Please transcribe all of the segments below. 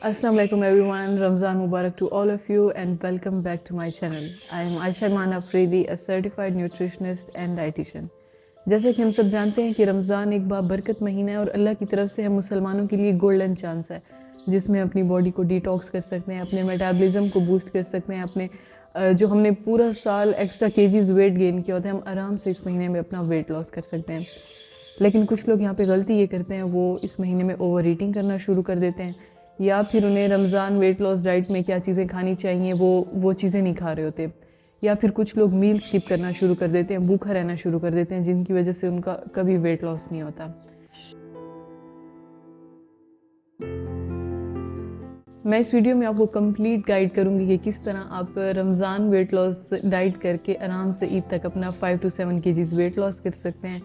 Assalamu alaikum everyone. Ramzan Mubarak to all of you and welcome back to my channel. I am Aisha Iman Afridi, a certified nutritionist and dietitian. जैसे कि हम सब जानते हैं कि रमज़ान एक बाबरकत महीना है और अल्लाह की तरफ से हम मुसलमानों के लिए गोल्डन चांस है जिसमें अपनी बॉडी को डिटॉक्स कर सकते हैं, अपने मेटाबॉलिज्म को बूस्ट कर सकते हैं, अपने जो हमने पूरा साल एक्स्ट्रा केजीज वेट गेन किया होता है हम आराम से इस महीने में अपना वेट लॉस कर सकते हैं। लेकिन कुछ लोग यहाँ पे गलती ये करते हैं, वो इस महीने में ओवर ईटिंग करना शुरू कर देते हैं या फिर उन्हें रमज़ान वेट लॉस डाइट में क्या चीज़ें खानी चाहिए वो चीज़ें नहीं खा रहे होते, या फिर कुछ लोग मील स्किप करना शुरू कर देते हैं, भूखा रहना शुरू कर देते हैं, जिनकी वजह से उनका कभी वेट लॉस नहीं होता। मैं इस वीडियो में आपको कंप्लीट गाइड करूंगी कि किस तरह आप रमज़ान वेट लॉस डाइट करके आराम से ईद तक अपना 5 to 7 kgs वेट लॉस कर सकते हैं।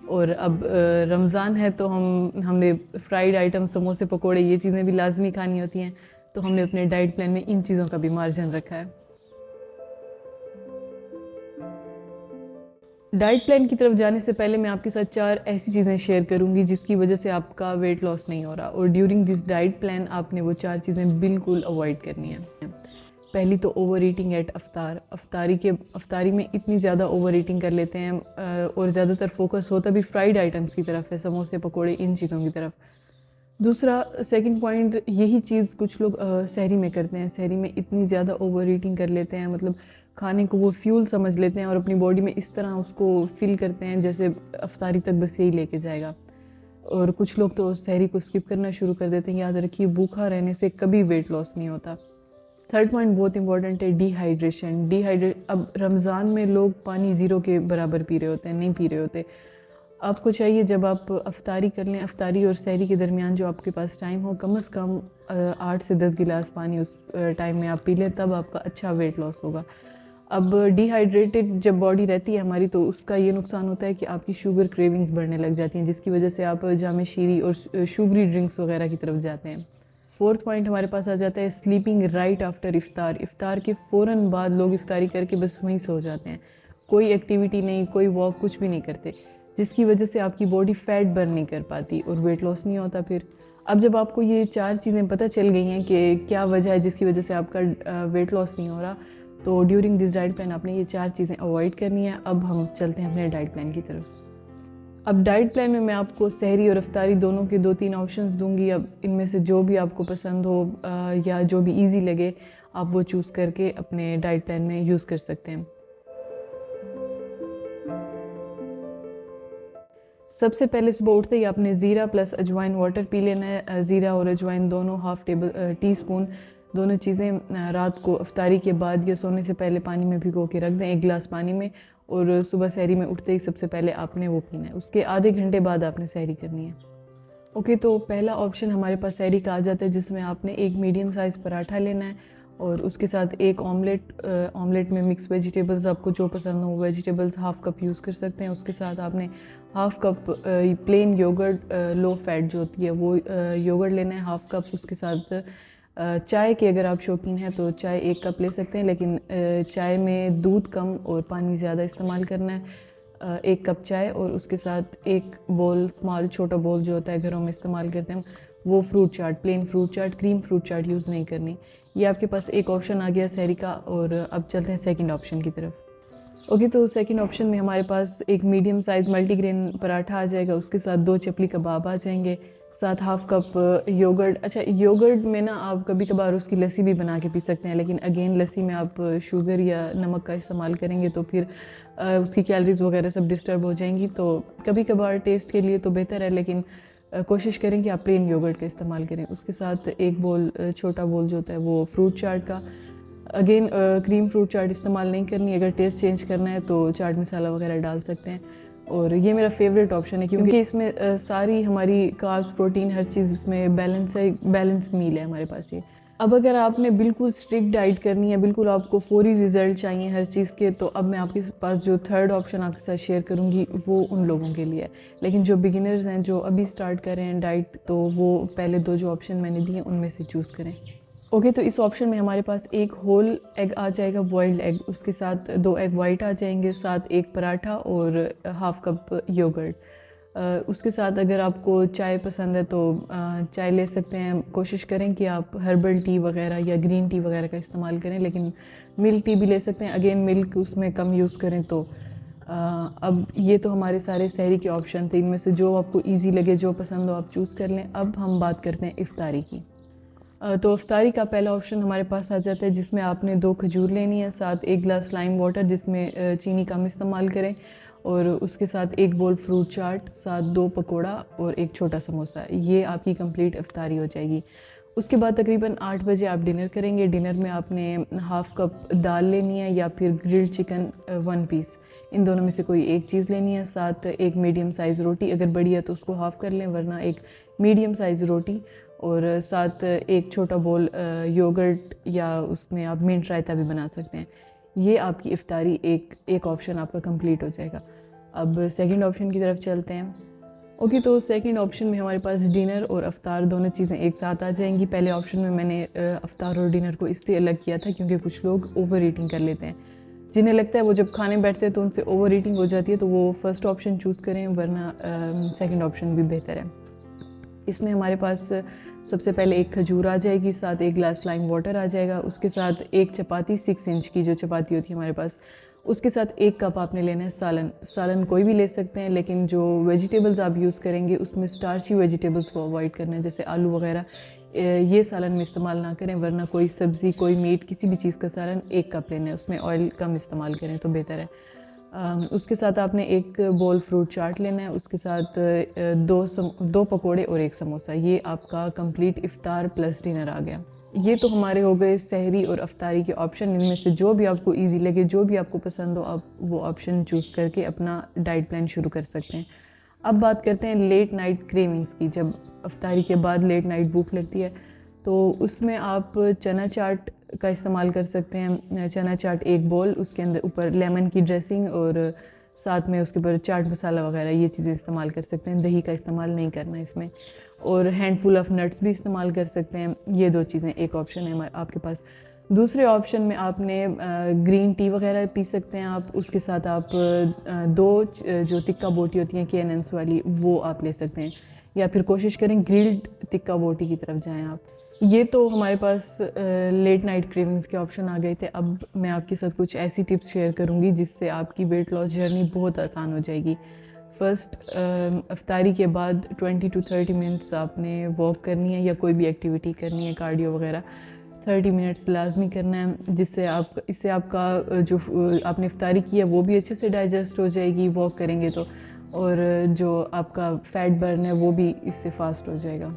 और अब रमज़ान है तो हमने फ्राइड आइटम, समोसे, पकोड़े, ये चीज़ें भी लाजमी खानी होती हैं, तो हमने अपने डाइट प्लान में इन चीज़ों का भी मार्जिन रखा है। डाइट प्लान की तरफ जाने से पहले मैं आपके साथ 4 ऐसी चीज़ें शेयर करूंगी जिसकी वजह से आपका वेट लॉस नहीं हो रहा, और ड्यूरिंग दिस डाइट प्लान आपने वो 4 चीज़ें बिल्कुल अवॉइड करनी है। पहली तो ओवर ईटिंग एट अफ्तार। अफ्तारी में इतनी ज़्यादा ओवर ईटिंग कर लेते हैं और ज़्यादातर फोकस होता भी फ्राइड आइटम्स की तरफ है, समोसे, पकोड़े, इन चीज़ों की तरफ। दूसरा सेकंड पॉइंट, यही चीज़ कुछ लोग सहरी में करते हैं। सहरी में इतनी ज़्यादा ओवर ईटिंग कर लेते हैं, मतलब खाने को वो फ्यूल समझ लेते हैं और अपनी बॉडी में इस तरह उसको फील करते हैं जैसे अफ्तारी तक बस यही लेके जाएगा। और कुछ लोग तो सहरी को स्किप करना शुरू कर देते हैं। याद रखिए, भूखा रहने से कभी वेट लॉस नहीं होता। थर्ड पॉइंट बहुत इंपॉर्टेंट है, डिहाइड्रेट। अब रमज़ान में लोग पानी ज़ीरो के बराबर पी रहे होते हैं, नहीं पी रहे होते। आपको चाहिए जब आप अफ्तारी कर लें, अफ्तारी और सहरी के दरमियान जो आपके पास टाइम हो, कम से कम 8 से 10 गिलास पानी उस टाइम में आप पी लें, तब आपका अच्छा वेट लॉस होगा। अब डिहाइड्रेटेड जब बॉडी रहती है हमारी, तो उसका ये नुकसान होता है कि आपकी शुगर क्रेविंग्स बढ़ने लग जाती हैं, जिसकी वजह से आप जामे शीरी और शुगरी ड्रिंक्स वगैरह की तरफ जाते हैं। फोर्थ पॉइंट हमारे पास आ जाता है स्लीपिंग राइट आफ्टर इफ्तार। इफ्तार के फ़ौरन बाद लोग इफ्तारी करके बस वहीं सो जाते हैं, कोई एक्टिविटी नहीं, कोई वॉक, कुछ भी नहीं करते, जिसकी वजह से आपकी बॉडी फैट बर्न नहीं कर पाती और वेट लॉस नहीं होता। फिर अब जब आपको ये 4 चीज़ें पता चल गई हैं कि क्या वजह है जिसकी वजह से आपका वेट लॉस नहीं हो रहा, तो ड्यूरिंग दिस डाइट प्लान आपने ये 4 चीज़ें अवॉइड करनी है। अब हम चलते हैं अपने डाइट प्लान की तरफ। अब डाइट प्लान में मैं आपको सहरी और अफ्तारी दोनों के 2-3 ऑप्शंस दूंगी। अब इनमें से जो भी आपको पसंद हो या जो भी इजी लगे, आप वो चूज़ करके अपने डाइट प्लान में यूज़ कर सकते हैं। सबसे पहले सुबह उठते ही आपने ज़ीरा प्लस अजवाइन वाटर पी लेना है। ज़ीरा और अजवाइन दोनों हाफ़ टी स्पून, दोनों चीज़ें रात को अफ्तारी के बाद या सोने से पहले पानी में भिगो के रख दें, 1 गिलास पानी में। और सुबह सहरी में उठते ही सबसे पहले आपने वो पीना है, उसके आधे घंटे बाद आपने सहरी करनी है। ओके, तो पहला ऑप्शन हमारे पास सहरी का आ जाता है, जिसमें आपने एक मीडियम साइज़ पराठा लेना है और उसके साथ एक ऑमलेट में मिक्स वेजिटेबल्स, आपको जो पसंद हो वेजिटेबल्स हाफ़ कप यूज़ कर सकते हैं। उसके साथ आपने half cup plain yoghurt, low fat जो होती है वो योगर्ट लेना है, हाफ़ कप। उसके साथ चाय के अगर आप शौकीन हैं तो चाय 1 कप ले सकते हैं, लेकिन चाय में दूध कम और पानी ज़्यादा इस्तेमाल करना है। 1 कप चाय और उसके साथ 1 बोल, स्मॉल छोटा बोल जो होता है घरों में इस्तेमाल करते हैं, वो फ्रूट चाट, प्लेन फ्रूट चाट, क्रीम फ्रूट चाट यूज़ नहीं करनी। ये आपके पास एक ऑप्शन आ गया सहरी का। और अब चलते हैं सेकंड ऑप्शन की तरफ। ओके, तो सेकंड ऑप्शन में हमारे पास एक मीडियम साइज़ मल्टीग्रेन पराठा आ जाएगा, उसके साथ 2 चपली कबाब आ जाएंगे, साथ हाफ़ कप योगर्ट। अच्छा, योगर्ट में ना आप कभी कभार उसकी लस्सी भी बना के पी सकते हैं, लेकिन अगेन लस्सी में आप शुगर या नमक का इस्तेमाल करेंगे तो फिर उसकी कैलोरीज वगैरह सब डिस्टर्ब हो जाएंगी। तो कभी कभार टेस्ट के लिए तो बेहतर है, लेकिन कोशिश करें कि आप प्लेन योगर्ट का इस्तेमाल करें। उसके साथ 1 बोल, छोटा बोल जो होता है वो फ्रूट चाट का। अगेन क्रीम फ्रूट चाट इस्तेमाल नहीं करनी, अगर टेस्ट चेंज करना है तो चाट मसाला वगैरह डाल सकते हैं। और ये मेरा फेवरेट ऑप्शन है क्योंकि इसमें सारी हमारी कार्ब्स, प्रोटीन, हर चीज़ इसमें बैलेंस है, बैलेंस मील है हमारे पास ये। अब अगर आपने बिल्कुल स्ट्रिक्ट डाइट करनी है, बिल्कुल आपको फौरी रिजल्ट चाहिए हर चीज़ के, तो अब मैं आपके पास जो थर्ड ऑप्शन आपके साथ शेयर करूँगी वो उन लोगों के लिए है। लेकिन जो बिगिनर्स हैं, जो अभी स्टार्ट कर रहे हैं डाइट, तो वो पहले 2 जो ऑप्शन मैंने दिए उनमें से चूज़ करें। ओके, तो इस ऑप्शन में हमारे पास 1 होल एग आ जाएगा, बॉइल्ड एग, उसके साथ 2 एग वाइट आ जाएंगे, साथ 1 पराठा और हाफ़ कप योगर्ट। उसके साथ अगर आपको चाय पसंद है तो चाय ले सकते हैं। कोशिश करें कि आप हर्बल टी वगैरह या ग्रीन टी वगैरह का इस्तेमाल करें, लेकिन मिल्क टी भी ले सकते हैं। अगेन मिल्क उसमें कम यूज़ करें। तो अब ये तो हमारे सारे सहरी के ऑप्शन थे, इनमें से जो आपको इजी लगे, जो पसंद हो आप चूज़ कर लें। अब हम बात करते हैं इफ़्तारी की। तो इफ़्तारी का पहला ऑप्शन हमारे पास आ जाता है, जिसमें आपने 2 खजूर लेनी है, साथ 1 गिलास लाइम वाटर जिसमें चीनी कम इस्तेमाल करें, और उसके साथ 1 बोल फ्रूट चाट, साथ 2 पकोड़ा और 1 छोटा समोसा। ये आपकी कंप्लीट इफ़्तारी हो जाएगी। उसके बाद तकरीबन 8 बजे आप डिनर करेंगे। डिनर में आपने हाफ़ कप दाल लेनी है या फिर ग्रिल्ड चिकन 1 पीस, इन दोनों में से कोई एक चीज़ लेनी है। साथ 1 मीडियम साइज़ रोटी, अगर बड़ी है तो उसको हाफ़ कर लें, वरना 1 मीडियम साइज़ रोटी, और साथ 1 छोटा बोल योगर्ट, या उसमें आप मिंट रायता भी बना सकते हैं। ये आपकी इफ़्तारी एक ऑप्शन आपका कंप्लीट हो जाएगा। अब सेकंड ऑप्शन की तरफ चलते हैं। ओके, तो सेकंड ऑप्शन में हमारे पास डिनर और अफ्तार दोनों चीज़ें एक साथ आ जाएंगी। पहले ऑप्शन में मैंने अफ्तार और डिनर को इसलिए अलग किया था क्योंकि कुछ लोग ओवर ईटिंग कर लेते हैं, जिन्हें लगता है वो जब खाने बैठते हैं तो उनसे ओवर ईटिंग हो जाती है, तो वो फर्स्ट ऑप्शन चूज़ करें, वरना सेकंड ऑप्शन भी बेहतर है। इसमें हमारे पास सबसे पहले 1 खजूर आ जाएगी, साथ 1 गिलास लाइम वाटर आ जाएगा, उसके साथ 1 चपाती 6 इंच की जो चपाती होती है हमारे पास, उसके साथ 1 कप आपने लेना है सालन। सालन कोई भी ले सकते हैं, लेकिन जो वेजिटेबल्स आप यूज़ करेंगे उसमें स्टार्ची वेजिटेबल्स को अवॉइड करना है, जैसे आलू वगैरह। ये सालन में इस्तेमाल ना करें, वरना कोई सब्ज़ी, कोई मीट, किसी भी चीज़ का सालन 1 कप लेना है, उसमें ऑयल कम इस्तेमाल करें तो बेहतर है। उसके साथ आपने 1 बोल फ्रूट चाट लेना है, उसके साथ 2 पकोड़े और 1 समोसा। ये आपका कंप्लीट इफ़्तार प्लस डिनर आ गया। ये तो हमारे हो गए सहरी और अफ्तारी के ऑप्शन। इनमें से जो भी आपको इजी लगे, जो भी आपको पसंद हो, आप वो ऑप्शन चूज़ करके अपना डाइट प्लान शुरू कर सकते हैं। अब बात करते हैं लेट नाइट क्रेविंग्स की। जब अफ्तारी के बाद लेट नाइट भूख लगती है तो उसमें आप चना चाट का इस्तेमाल कर सकते हैं। चना चाट 1 बोल, उसके अंदर ऊपर लेमन की ड्रेसिंग और साथ में उसके ऊपर चाट मसाला वगैरह, ये चीज़ें इस्तेमाल कर सकते हैं। दही का इस्तेमाल नहीं करना है इसमें, और हैंडफुल ऑफ नट्स भी इस्तेमाल कर सकते हैं। ये 2 चीज़ें एक ऑप्शन है हमारे आपके पास। दूसरे ऑप्शन में आपने ग्रीन टी वगैरह पी सकते हैं आप। उसके साथ आप 2 जो तिक्का बोटी होती हैं KNN's वाली, वो आप ले सकते हैं, या फिर कोशिश करें ग्रिल्ड तिक्का बोटी की तरफ जाएं आप। ये तो हमारे पास लेट नाइट क्रेविंग्स के ऑप्शन आ गए थे। अब मैं आपके साथ कुछ ऐसी टिप्स शेयर करूंगी जिससे आपकी वेट लॉस जर्नी बहुत आसान हो जाएगी। फर्स्ट, अफ्तारी के बाद 20 to 30 मिनट्स आपने वॉक करनी है या कोई भी एक्टिविटी करनी है, कार्डियो वगैरह। 30 मिनट्स लाजमी करना है, इससे आपका जो आपने इफ्तारी की है वो भी अच्छे से डाइजेस्ट हो जाएगी वॉक करेंगे तो, और जो आपका फ़ैट बर्न है वो भी इससे फास्ट हो जाएगा।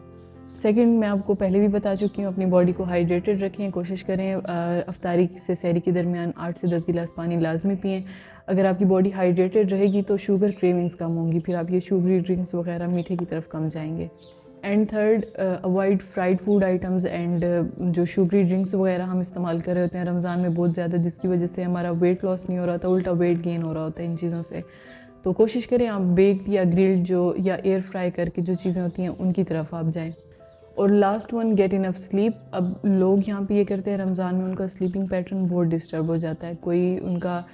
सेकंड, मैं आपको पहले भी बता चुकी हूँ, अपनी बॉडी को हाइड्रेटेड रखें। कोशिश करें अफ्तारी से सहरी के दरमियान 8 से 10 गिलास पानी लाजमी पिएँ। अगर आपकी बॉडी हाइड्रेटेड रहेगी तो शुगर क्रेविंग्स कम होंगी, फिर आप ये शुगरी ड्रिंक्स वगैरह मीठे की तरफ कम जाएंगे। And third, avoid fried food items and जो शुगरी ड्रिंक्स वगैरह हम इस्तेमाल कर रहे होते हैं रमज़ान में बहुत ज़्यादा, जिसकी वजह से हमारा वेट लॉस नहीं हो रहा था, उल्टा वेट गेन हो रहा होता है इन चीज़ों से। तो कोशिश करें आप बेक्ड या ग्रिल्ड जो या एयर फ्राई करके जो चीज़ें होती हैं उनकी तरफ आप जाएँ। और last one, get enough sleep. अब लोग यहाँ पे ये करते हैं रमज़ान में उनका स्लीपिंग पैटर्न बहुत डिस्टर्ब हो जाता है, कोई उनका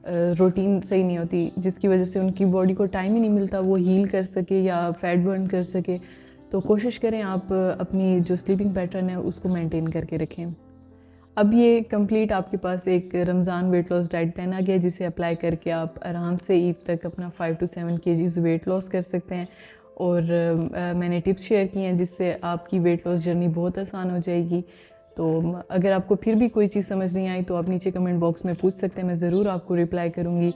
रूटीन सही नहीं होती, जिसकी वजह से उनकी बॉडी को टाइम ही नहीं मिलता वो हील कर सके या फैट बर्न कर सके। तो कोशिश करें आप अपनी जो स्लीपिंग पैटर्न है उसको मेंटेन करके रखें। अब ये कंप्लीट आपके पास एक Ramzan weight loss diet plan आ गया, जिसे अप्लाई करके आप आराम से ईद तक अपना 5 to 7 kgs वेट लॉस कर सकते हैं। और मैंने टिप्स शेयर की हैं जिससे आपकी वेट लॉस जर्नी बहुत आसान हो जाएगी। तो अगर आपको फिर भी कोई चीज़ समझ नहीं आई तो आप नीचे कमेंट बॉक्स में पूछ सकते हैं, मैं ज़रूर आपको रिप्लाई करूँगी।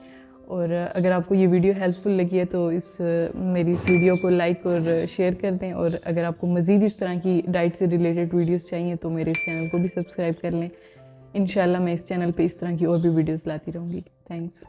और अगर आपको ये वीडियो हेल्पफुल लगी है तो मेरी इस वीडियो को लाइक और शेयर कर दें। और अगर आपको मज़ीद इस तरह की डाइट से रिलेटेड वीडियोस चाहिए तो मेरे इस चैनल को भी सब्सक्राइब कर लें। इंशाल्लाह मैं इस चैनल पे इस तरह की और भी वीडियोस लाती रहूँगी। थैंक्स।